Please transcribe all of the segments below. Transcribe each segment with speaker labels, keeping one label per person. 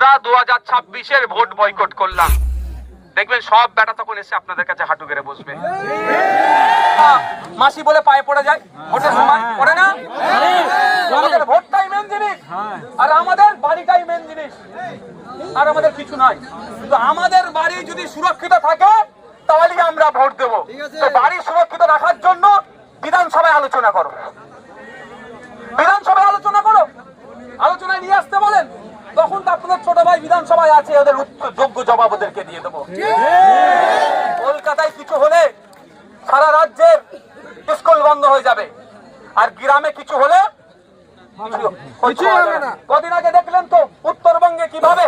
Speaker 1: আমরা 2026-এর vote boycott করলাম, দেখবেন সব বেটা তখন এসে আপনাদের কাছে হাঁটু গেড়ে বসবে। মাসি বলে পায়ে পড়ে যায়, ভোটের সময় পড়ে না? আমাদের ভোটটাই মেন জিনিস, আর আমাদের বাড়িটাই মেন জিনিস, আর আমাদের কিছু নয়। কিন্তু আমাদের বাড়ি যদি সুরক্ষিত থাকে তাহলে আমরা ভোট দেবো। তো বাড়ি সুরক্ষিত রাখার জন্য বিধানসভায় আলোচনা করো, বিধানসভায় আলোচনা করো, আলোচনায় নিয়ে আসতে বলেন, তখন তো আপনাদের ছোট ভাই বিধানসভায় আছে, ওদের যোগ্য জবাব ওদেরকে দিয়ে দেবো। কলকাতায় কিছু হলে সারা রাজ্যের স্কুল বন্ধ হয়ে যাবে, আর গ্রামে কিছু হলে কদিন আগে দেখলেন তো উত্তরবঙ্গে কিভাবে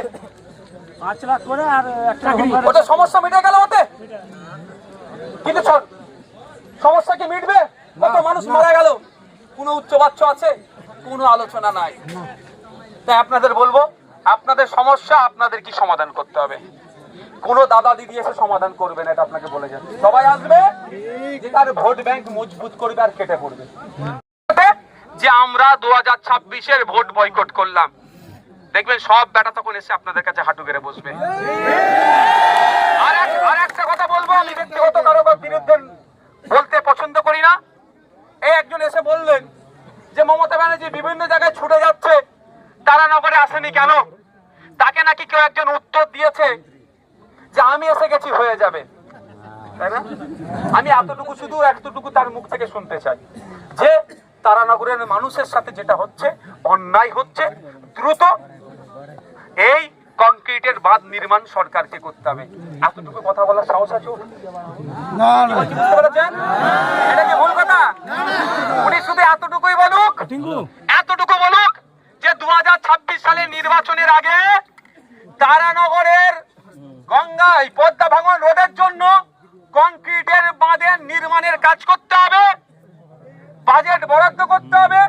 Speaker 2: 5 লাখ করে আর একটা
Speaker 1: ওদের সমস্যা মিটে গেল ওতে, কিন্তু সমস্যা কি মিটবে? কত মানুষ মারা গেল, কোনো উচ্চবাচ্য আছে? কোনো আলোচনা নাই। তাই আপনাদের বলবো, আপনাদের সমস্যা আপনাদের কি সমাধান করতে হবে, কোন দাদা দিদি এসে সমাধান করবে না, এটা আপনাকে বলে যাচ্ছে। সবাই আসবে যে তার ভোট ব্যাংক মজবুত করবে আর কেটে পড়বে। যে আমরা 2026-এর ভোট বয়কট করলাম, দেখবেন সব বেটা তখন এসে আপনাদের কাছে হাঁটু গেড়ে বসবে। আর একটা কথা বলবো, আমি ব্যক্তিগত কারো বিরুদ্ধে বলতে পছন্দ করি না। এই একজন এসে বললেন যে মমতা ব্যানার্জি বিভিন্ন জায়গায় ছুটে যাচ্ছে, তারানগরে আসেনি কেন? তাকে নাকি কেউ একজন উত্তর দিয়েছে যে আমি এসে গেছি, হয়ে যাবে, তাই না? আমি এতটুকু তার মুখ থেকে শুনতে চাই যে তারানগরের মানুষের সাথে যেটা হচ্ছে অন্যায় হচ্ছে, দ্রুত এই কংক্রিটের বাঁধ নির্মাণ সরকারকে করতে হবে। এতটুকু কথা বলার সাহস আছে? বুঝতে পেরেছেন? এটা কি ভুল কথা? উনি শুধু এতটুকুই বলুক, এতটুকু বলুক যে 2026 সালের নির্বাচনের আগে তারানগরের গঙ্গায় পদ্মা ভাঙন রোধের জন্য কংক্রিটের বাঁধের নির্মাণের কাজ করতে হবে, বাজেট বরাদ্দ করতে হবে,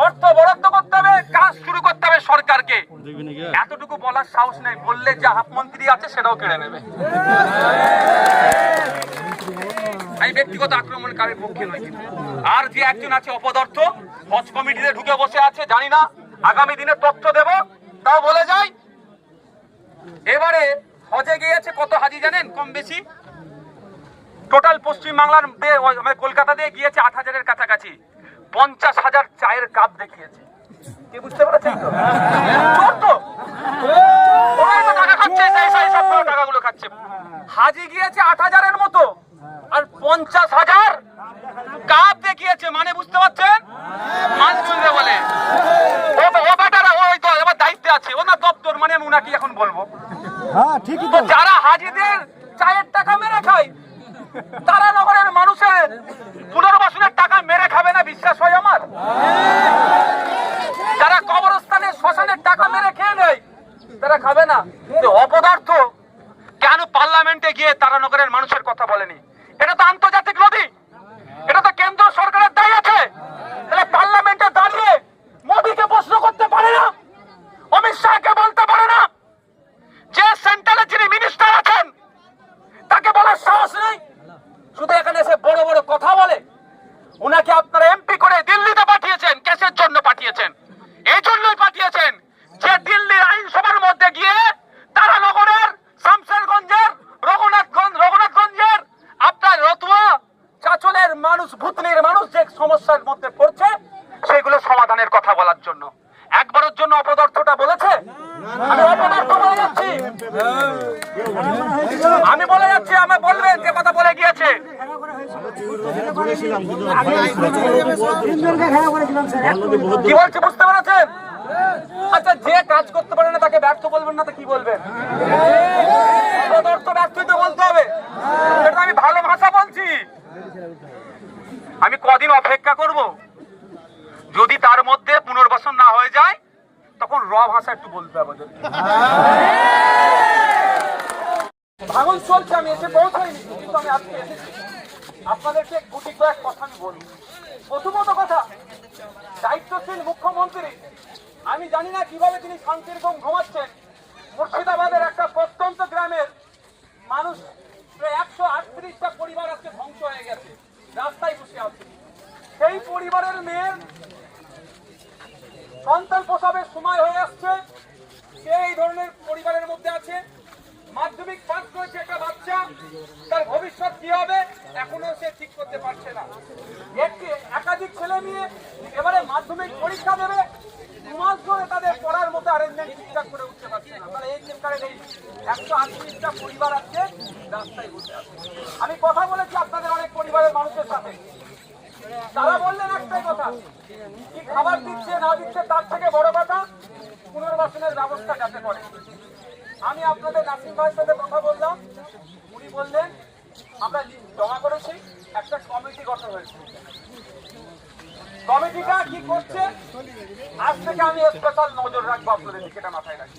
Speaker 1: অর্থ বরাদ্দ করতে হবে, কাজ শুরু করতে হবে সরকারকে। এতটুকু বলার সাহস নেই, বললে যা হাফ মন্ত্রী আছে সেটাও কেড়ে নেবে। আমি ব্যক্তিগত আক্রমণকারীর পক্ষে নই, আর যে একজন আছে অপদার্থ, হজ কমিটিতে ঢুকে বসে আছে, জানি না আগামী দিনে তথ্য দেব, তাও বলে যাই। এবারে হজে গিয়েছে কত হাজি জানেন? কম বেশি টোটাল পশ্চিম বাংলার কলকাতা দিয়ে গিয়েছে 8,000-এর কাছাকাছি। 50,000 চায়ের কাপ দেখিয়েছে। কি বুঝতে পেরেছেন তো? ওরাই তো টাকা খাচ্ছে, সেই সব টাকাগুলো খাচ্ছে। হাজি গিয়েছে 8,000-এর মতো, আর 50,000 কাপ দেখিয়েছে, মানে বুঝতে পারছেন? মাছ তুলবে বলে ও বেটারা, ওই তো এবার দায়িত্বে আছে, ওনার দপ্তর, মানে আমি উনাকে এখন বলবো। তো যারা হাজিদের চায়ের টাকা মেরে খায়, তারানগরের মানুষের পুনর্বাসনের টাকা মেরে খাবে না, বিশ্বাস হয় আমার? যারা কবরস্থানে শ্মশানের টাকা মেরে খেয়ে নেয়, তারা খাবে না? অপদার্থ কেন পার্লামেন্টে গিয়ে তারানগরের মানুষের কথা বলেনি? এটা তো আন্তর্জাতিক নদী, এটা তো কেন্দ্র সরকারের দায়ী আছে। তাহলে পার্লামেন্টে দাঁড়িয়ে মোদীকে প্রশ্ন করতে পারে না, অমিত শাহকে বলতে পারে না, যে সেন্ট্রালে যিনি মিনিস্টার আছেন তাকে বলার সাহস নেই? শুধু এখানে এসে বড় বড় কথা বলে। উনাকে আপনারা এমপি করে দিল্লিতে পাঠিয়েছেন, কেসের জন্য পাঠিয়েছেন। এই জন্যই পাঠিয়েছেন যে দিল্লির আইনসভার মধ্যে গিয়ে তারানগরের, শামশেরগঞ্জের, রঘুনাথগঞ্জের, আপনার রতুয়া, চাচলের মানুষ, ভুতনির মানুষ যে সমস্যার মধ্যে পড়ছে সেগুলো সমাধানের কথা বলার জন্য। একবারের জন্য অপদার্থটা বলেছে? আমি অপদার্থ বলে যাচ্ছি, আমি বলে যাচ্ছি, আমি বলবেন যে কথা বলে গিয়েছে। কি বলছি বুঝতে পেরেছেন? আচ্ছা, যে কাজ করতে পারে না তাকে ব্যর্থ বলবেন না তো কি বলবেন? অপদার্থ ব্যর্থই তো বলতে হবে। এটা আমি ভালো ভাষা বলছি। আমি কদিন অপেক্ষা করব, যদি তার মধ্যে পুনর্বাসন না হয়ে যায় তখন ভাষা একটু বলতে হবে। ভাঙন চলছে, আমি এসে পৌঁছাইনি, কিন্তু আমি আজকে আপনাদেরকে গুটি কয়েক কথা আমি বলবো। প্রথমত কথা, দায়িত্বশীল মুখ্যমন্ত্রী, আমি জানি না কিভাবে তিনি শান্তির ঘুম ঘুমাচ্ছেন। মুর্শিদাবাদের একটা প্রত্যন্ত গ্রামের মানুষ, প্রায় 138টা পরিবার আজকে ধ্বংস হয়ে গেছে, রাস্তায় বসে আছে। সেই পরিবারের মেয়ের সন্তান প্রসবের সময় হয়ে আসছে, সেই ধরনের এবারে মাধ্যমিক পরীক্ষা দেবে, 2 মাস ধরে তাদের পড়ার মতো অ্যারেঞ্জমেন্ট ঠিকঠাক করে উঠতে পারছে না। তাহলে এই সরকারের এই 180টা পরিবার আজকে রাস্তায় বসে আছে। আমি কথা বলেছি আপনাদের অনেক পরিবারের মানুষের সাথে, তারা বললেন একটাই কথা, কি খাবার দিচ্ছে না দিচ্ছে তার থেকে বড় কথা পুনর্বাসনের ব্যবস্থা যাতে করে। আমি আপনাদের নাসিম ভাইয়ের সাথে কথা বললাম, উনি বললেন আমরা জমা করেছি, একটা কমিটি গঠন হয়েছে। কমিটিটা কি করছে, আজ থেকে আমি স্পেশাল নজর রাখবো আপনাদের দিকে, এটা মাথায় রাখি।